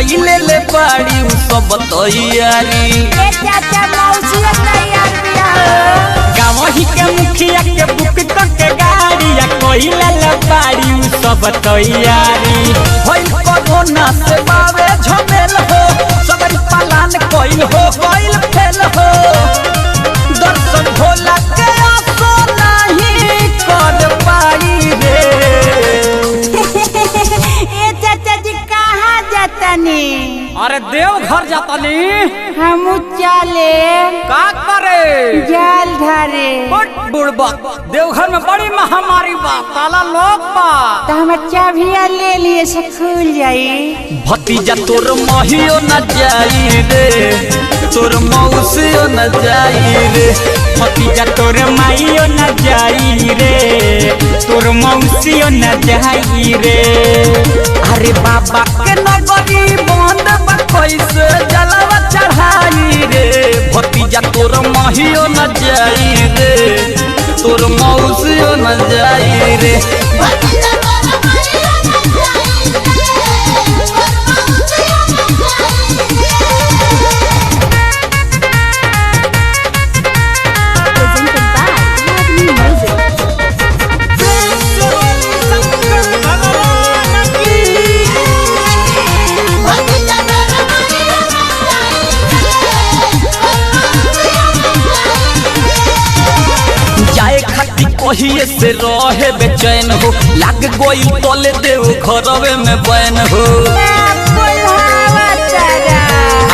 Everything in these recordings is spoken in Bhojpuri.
कोइले ले बाड़ी सब तैयारी चाचा मौसी तैयार बिया गावही के मुखिया के बुक तक के गाड़ी या कोइले ले बाड़ी सब तैयारी होई कोरोना से बावे झमेल हो सगरी पालन कोइल हो कोइल फेल हो दर्शन भोला के आसो नहीं कर पाई रे ए चाचा जी कहाँ जातनी? अरे देव घर जातनी हम चले का करे जाल ढारे बुढ़बा देवघर में बड़ी महामारी बा ताला लोग बा तो हम चाबिया ले लिए से खुल जाई भतीजा तोर महियो न जाई रे तोर मौसियो न जाई रे भतीजा तोर माइयो न जाई रे तोर मौसियो न जाई रे अरे बाबा के नगरी बंद बा कैसे जलवा चढ़ाई रे भतीजा तोर महियो न जाई रे तोर मौसियो न जाई रे कहिए से रहे बेचैन हो लाग गोई तले देव घरवे में बैन हो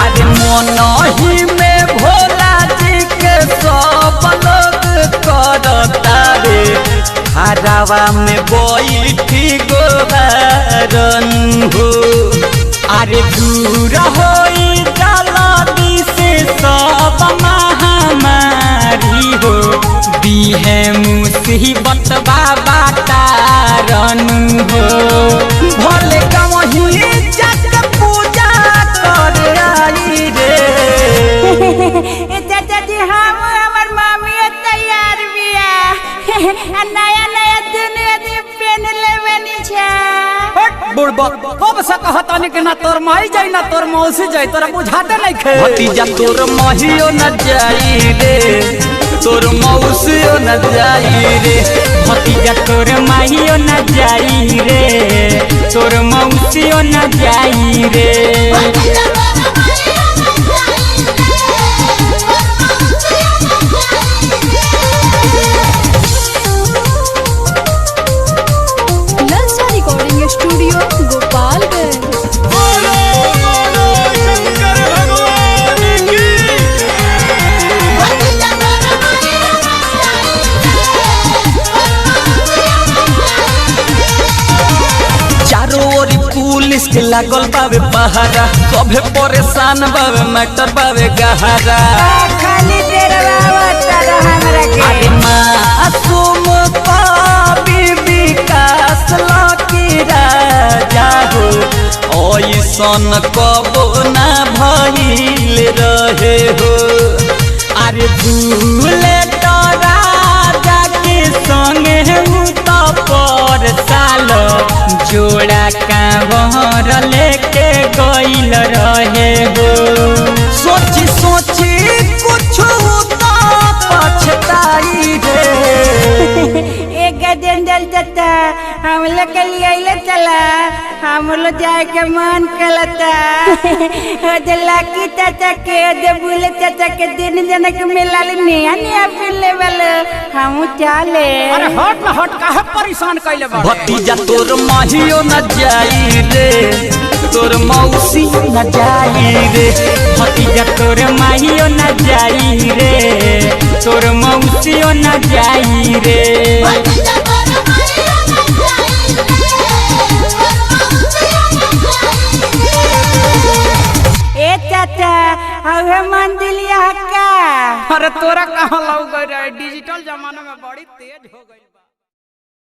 अरे मन ही में भोला जी के सब लोग करता रे हरावा में बैठी गोबारन हो अरे दूर होई जल्दी से सब महामारी हो है मुसीबत बाबा तारन हो भले कहीं जाके पूजा कर आई रे चाचा जी हम हमर मामी तैयार बिया नया नया दुनिया दी पेन लेवनी छा बुढ़बा कब से कहतानी कि ना तोर माई जाई ना तोर मौसी जाई तोरा बुझाते नहीं खे भतीजा तोर महियो न जाई रे तोर मौसियो न जाई रे भतीजा तोर माहियो न जाई रे तोर मौसियो न जाई रे ललचा रिकॉर्डिंग स्टूडियो गोपालगंज पुलिस के लागल बावे पहारा सभे परेशान बावे मैटर बावे गहरा खाली तेरा तारा हमरा के अरे मासूम बीबी कास लकी राजा हो ओइसन कबो ना भइल रहे हो अरे भूले तो राजा के संगे तो पर साल जोड़ा कांवर लेके गइल रहे हो सोची सोची कुछ तो पछताई रे एक दिन जल जाता हम लोग के लिए चला हम लोग जाए के मन कलता लाकी चाचा के बुले चाचा के दिन जना के मिला नया नया पिले वाले हम चले अरे हट ना हट काहे परेशान कइले बा भतीजा तोर माहियो न जाई रे तोर मौसी न जाई रे भतीजा तोर माहियो न जाई रे तोर मौसियो न जाई रे ए चाचा हवे मंदिलिया का अरे तोरा कहाँ लग गई डिजिटल जमाना में बड़ी तेज हो गई।